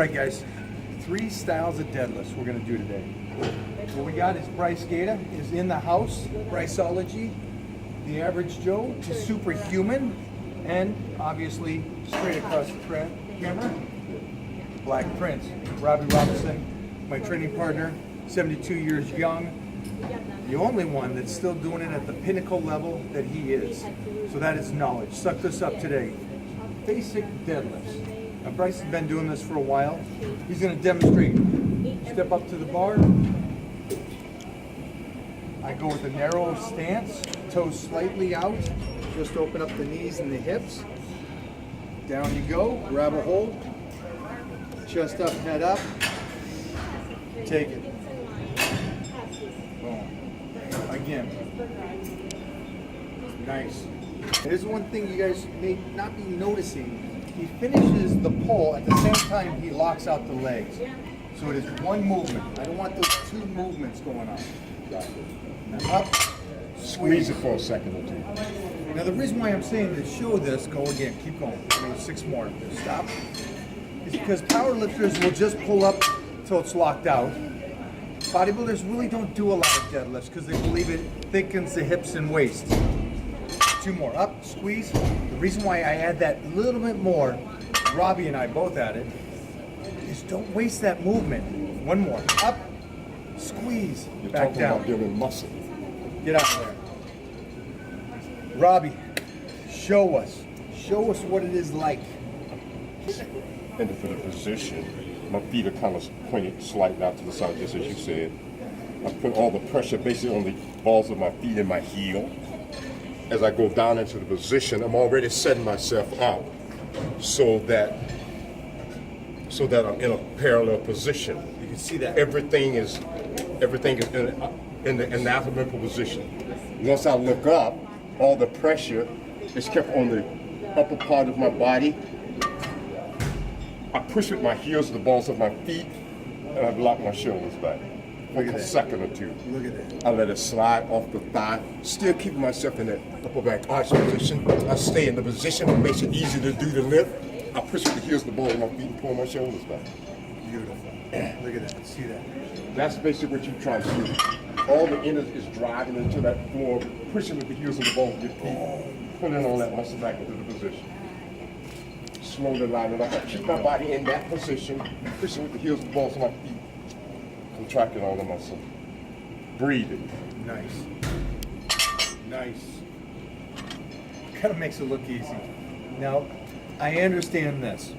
right, guys, 3 styles of deadlifts we're gonna do today. What we got is Bryce Gata is in the house, Bryceology, the average Joe to superhuman, and obviously straight across the camera, Black Prince, Robby Robinson, my training partner, 72 years young, the only one that's still doing it at the pinnacle level that he is. So that is knowledge. Suck this up today. Basic deadlifts. Now Bryce has been doing this for a while. He's going to demonstrate. Step up to the bar. I go with a narrow stance, toes slightly out. Just open up the knees and the hips. Down you go. Grab a hold. Chest up, head up. Take it. Boom. Again. Nice. Here's one thing you guys may not be noticing. He finishes the pull at the same time he locks out the legs. So it is one movement. I don't want those two movements going on. Now up, Squeeze it for a second or two. Now the reason why I'm saying to show this, go again, keep going. Maybe 6 more. Stop. Is because powerlifters will just pull up till it's locked out. Bodybuilders really don't do a lot of deadlifts because they believe it thickens the hips and waist. 2 more. Up, squeeze. The reason why I add that little bit more, Robby and I both added, is don't waste that movement. 1 more. Up, squeeze. You're back talking down. about building muscle. Get out of there. Robby, show us what it is like. And for the position, my feet are kind of pointed slightly out to the side, just as you said. I put all the pressure basically on the balls of my feet and my heel. As I go down into the position, I'm already setting myself up so that I'm in a parallel position. You can see that. Everything is in the anatomical position. Once I look up, all the pressure is kept on the upper part of my body. I push with my heels, the balls of my feet, and I lock my shoulders back for a second or two. Look at that. I let it slide off the thigh, still keeping myself in that upper back arch position. I stay in the position that makes it easy to do the lift. I push with the heels, the balls of my feet, and pull my shoulders back. Beautiful. Look at that. See that? That's basically what you're trying to do. All the energy is driving into that floor, pushing with the heels and the balls of your feet, pulling all that muscle back into the position. Slowly line it up. I keep my body in that position, pushing with the heels and the balls of my feet, contracting all the muscle. Breathing. Nice. Nice. Kind of makes it look easy. Now, I understand this.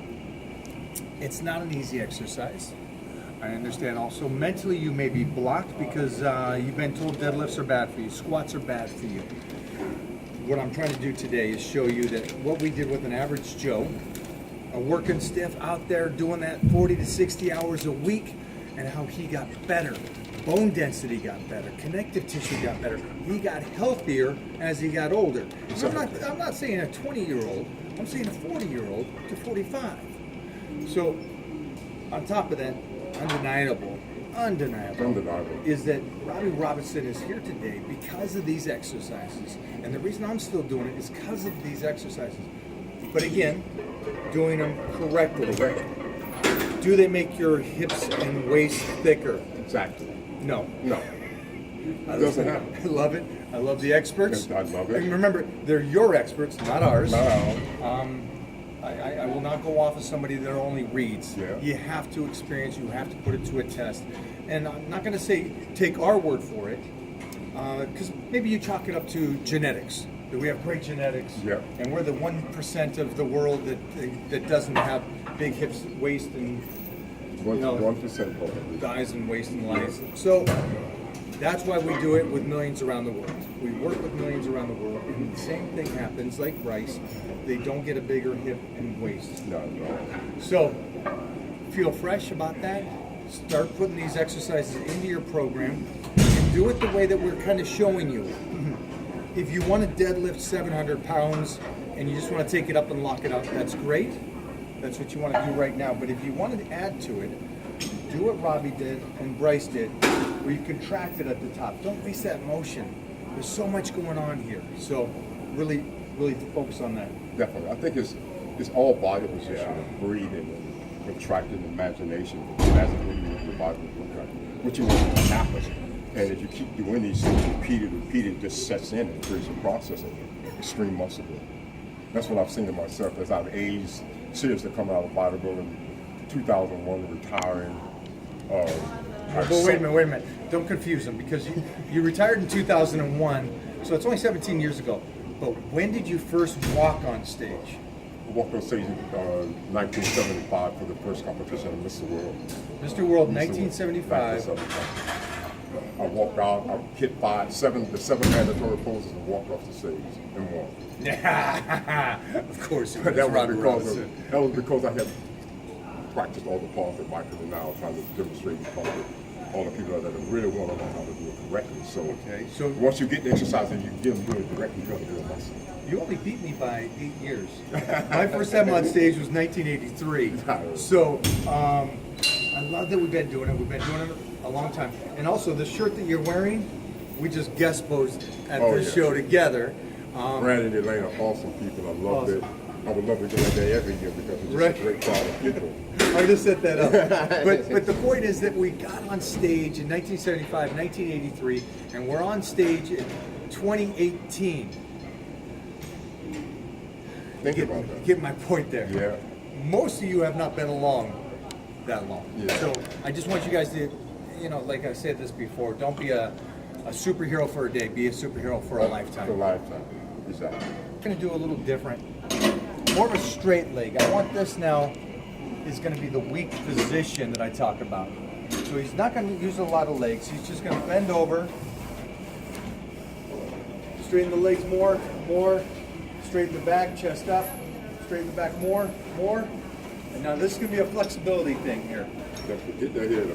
It's not an easy exercise. I understand also mentally you may be blocked because you've been told deadlifts are bad for you, squats are bad for you. What I'm trying to do today is show you that what we did with an average Joe, a working stiff out there doing that 40 to 60 hours a week, and how he got better. Bone density got better, connective tissue got better. He got healthier as he got older. So I'm not saying a 20-year-old, I'm saying a 40-year-old to 45. So on top of that, undeniable is that Robby Robinson is here today because of these exercises. And the reason I'm still doing it is because of these exercises. But again, doing them correctly. Do they make your hips and waist thicker? Exactly. No. No. I Doesn't happen. I love it. I love the experts. I love it. And remember, they're your experts, not ours. No. I will not go off of somebody that only reads. Yeah. You have to experience, you have to put it to a test. And I'm not going to say take our word for it, because maybe you chalk it up to genetics, that we have great genetics, yeah. And we're the 1% of the world that doesn't have big hips, waist, and 1% probably. thighs and waist and legs. So that's why we do it with millions around the world. We work with millions around the world, and the same thing happens like Bryce. They don't get a bigger hip and waist. No. So feel fresh about that. Start putting these exercises into your program and do it the way that we're kind of showing you. If you want to deadlift 700 pounds and you just want to take it up and lock it out, that's great. That's what you want to do right now. But if you want to add to it, do what Robby did and Bryce did, where you contract it at the top. Don't waste that motion. There's so much going on here. So really focus on that. Definitely. I think it's all body position and breathing contracting imagination, imagine what your body would look like, what you want to happen. And if you keep doing these things, repeated, it just sets in and creates a process of extreme muscle building. That's what I've seen in myself as I've aged, seriously coming out of bodybuilding, 2001, retiring. But wait a minute. Don't confuse them, because you retired in 2001, so it's only 17 years ago. But when did you first walk on stage? I walked on stage in 1975 for the first competition of Mr. World. Mr. World, 1975. I walked out, I hit the seven mandatory poses and walked off the stage and won. Yeah, of course. It was that Robby was because I had practiced all the parts that Michael and now trying to demonstrate all the people that really want to learn how to do it correctly. So once you get the exercise and you get them doing it correctly, you're going to do it myself. You only beat me by 8 years. My first time on stage was 1983. So I love that we've been doing it. We've been doing it a long time. And also, the shirt that you're wearing, we just guest posed at this show together. Brandon and Elaine are awesome people. I love it. I would love to go in there every year because it's just a great crowd of people. I just set that up. But the point is that we got on stage in 1975, 1983, and we're on stage in 2018. Think about that. Get my point there. Yeah. Most of you have not been along that long. Yeah. So I just want you guys to, like I said this before, don't be a superhero for a day, be a superhero for a lifetime. For a lifetime, exactly. I'm going to do a little different, more of a straight leg. I want this now is going to be the weak position that I talk about. So he's not going to use a lot of legs. He's just going to bend over, straighten the legs more, straighten the back, chest up, straighten the back more. And now this is going to be a flexibility thing here. Get that here.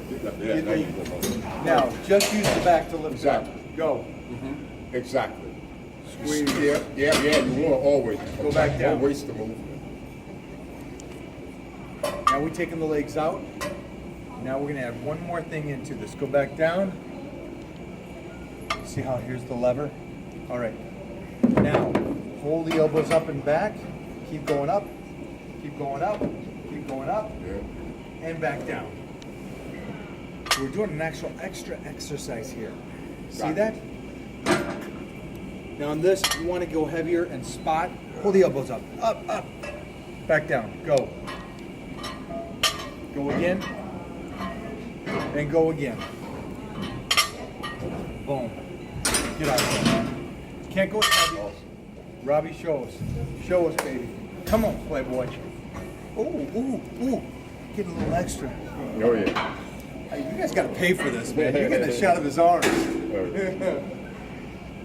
Now, just use the back to lift up. Go. Mm-hmm. Exactly. Squeeze. Yeah, you want to always go back down. Don't waste the movement. Now we're taking the legs out. Now we're going to add one more thing into this. Go back down. See how here's the lever? All right. Now, hold the elbows up and back. Keep going up. Keep going up. Keep going up. Yeah. And back down. So we're doing an actual extra exercise here. See that? Now on this, you want to go heavier and spot. Hold the elbows up. Up. Back down. Go. Go again. And go again. Boom. Get out of there. Can't go heavy. Robby, show us. Show us, baby. Come on, playboy. Ooh. Get a little extra. Oh, yeah. Hey, you guys got to pay for this, man. You're getting a shot of his arms.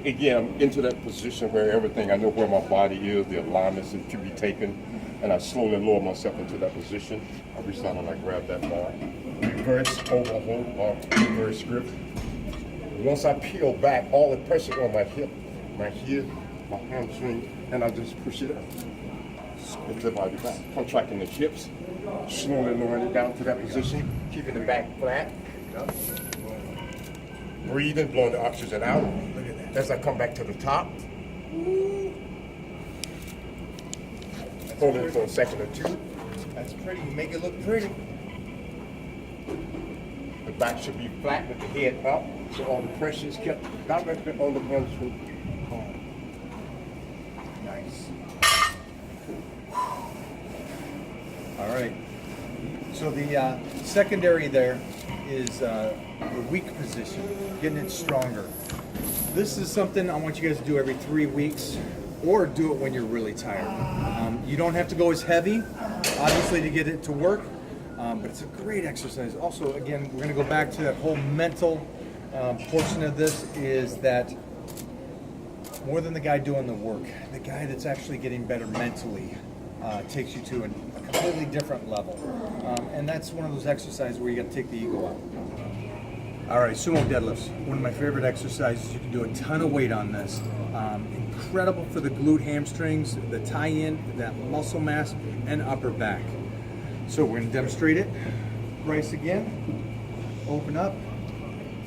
Again, I'm into that position where everything, I know where my body is, the alignments that should be taken, and I slowly lower myself into that position. I reach down and I grab that bar. Reverse, overhold, reverse grip. Once I peel back, all the pressure on my hip, my hamstring, and I just push it up. Lift the body back. Contracting the hips, slowly lowering it down to that position, keeping the back flat. Breathing, blowing the oxygen out. Look at that. As I come back to the top. Hold it for a second or two. That's pretty. You make it look pretty. The back should be flat with the head up, so all the pressure is kept directly on the hamstring. Nice. All right. So the secondary there is the weak position, getting it stronger. This is something I want you guys to do every 3 weeks, or do it when you're really tired. You don't have to go as heavy, obviously, to get it to work, but it's a great exercise. Also, again, we're going to go back to that whole mental portion of this, is that more than the guy doing the work, the guy that's actually getting better mentally takes you to a completely different level. And that's one of those exercises where you got to take the ego out. All right, sumo deadlifts, one of my favorite exercises. You can do a ton of weight on this. Incredible for the glute hamstrings, the tie-in, that muscle mass, and upper back. So we're going to demonstrate it. Bryce again. Open up.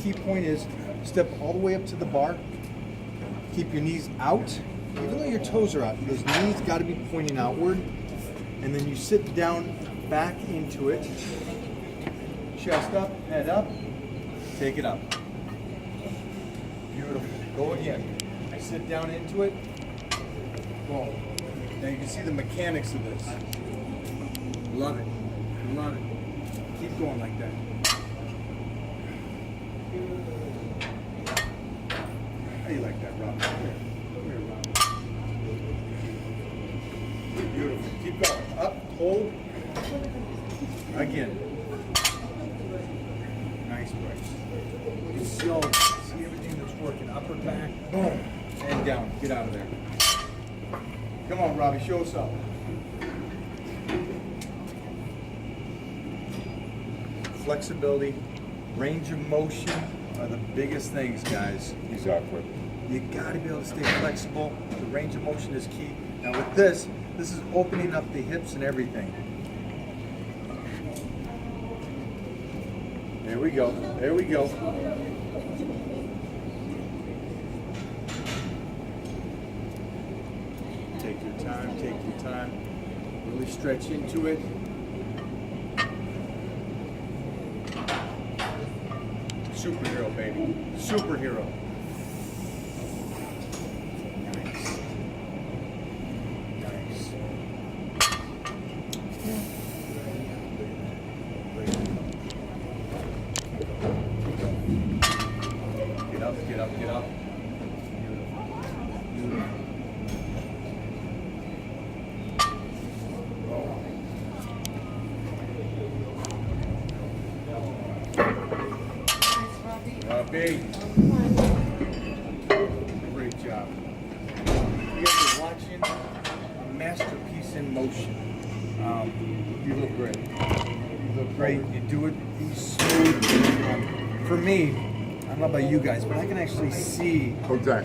Key point is step all the way up to the bar. Keep your knees out. Even though your toes are out, those knees got to be pointing outward. And then you sit down back into it. Chest up, head up, take it up. Beautiful. Go again. I sit down into it. Boom. Now you can see the mechanics of this. Love it. Love it. Keep going like that. How do you like that, Robby? Come here, Robby. Beautiful. Keep going. Up, hold. Again. Nice, Bryce. So, see everything that's working. Upper back, boom, and down. Get out of there. Come on, Robby, show us up. Flexibility, range of motion are the biggest things, guys. Exactly. You got to be able to stay flexible. The range of motion is key. Now with this is opening up the hips and everything. There we go. There we go. Take your time. Take your time. Really stretch into it. Superhero, baby. Superhero. Nice. Nice. Get up, get up, get up. Beautiful. Beautiful. Robby. Great job. You guys are watching a masterpiece in motion. You look great. You look great. You do it smooth. For me, I don't know about you guys, but I can actually see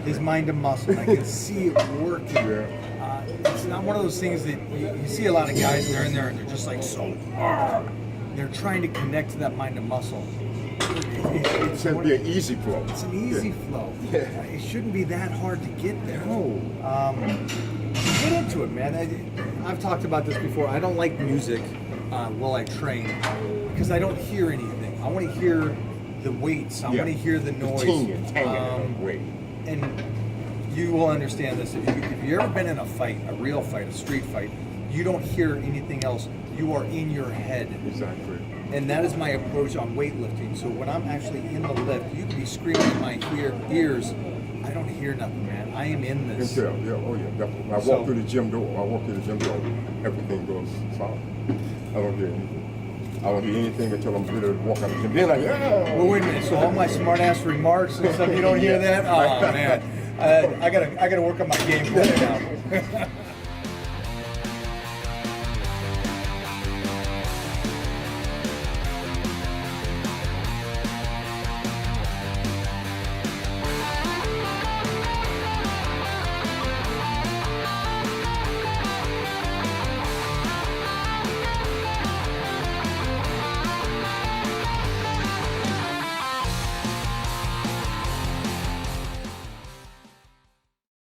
his mind and muscle. I can see it working. Yeah. It's not one of those things that you see a lot of guys, they're in there and they're just like so, they're trying to connect to that mind and muscle. It's going to be an easy flow. It's an easy flow. Yeah. It shouldn't be that hard to get there. No. Get into it, man. I've talked about this before. I don't like music while I train because I don't hear anything. I want to hear the weights. I want to hear the noise. Weight. And you will understand this. If you've ever been in a fight, a real fight, a street fight, you don't hear anything else. You are in your head. Exactly. And that is my approach on weightlifting. So when I'm actually in the lift, you can be screaming in my ears. I don't hear nothing, man. I am in this. Yeah, oh yeah, definitely. I walk through the gym door. Everything goes fine. I don't hear anything. I don't hear anything until I'm ready to walk out of the gym. Then yeah. Well, wait a minute. So all my smart ass remarks and stuff, you don't hear that? Oh man, I gotta work on my game plan now.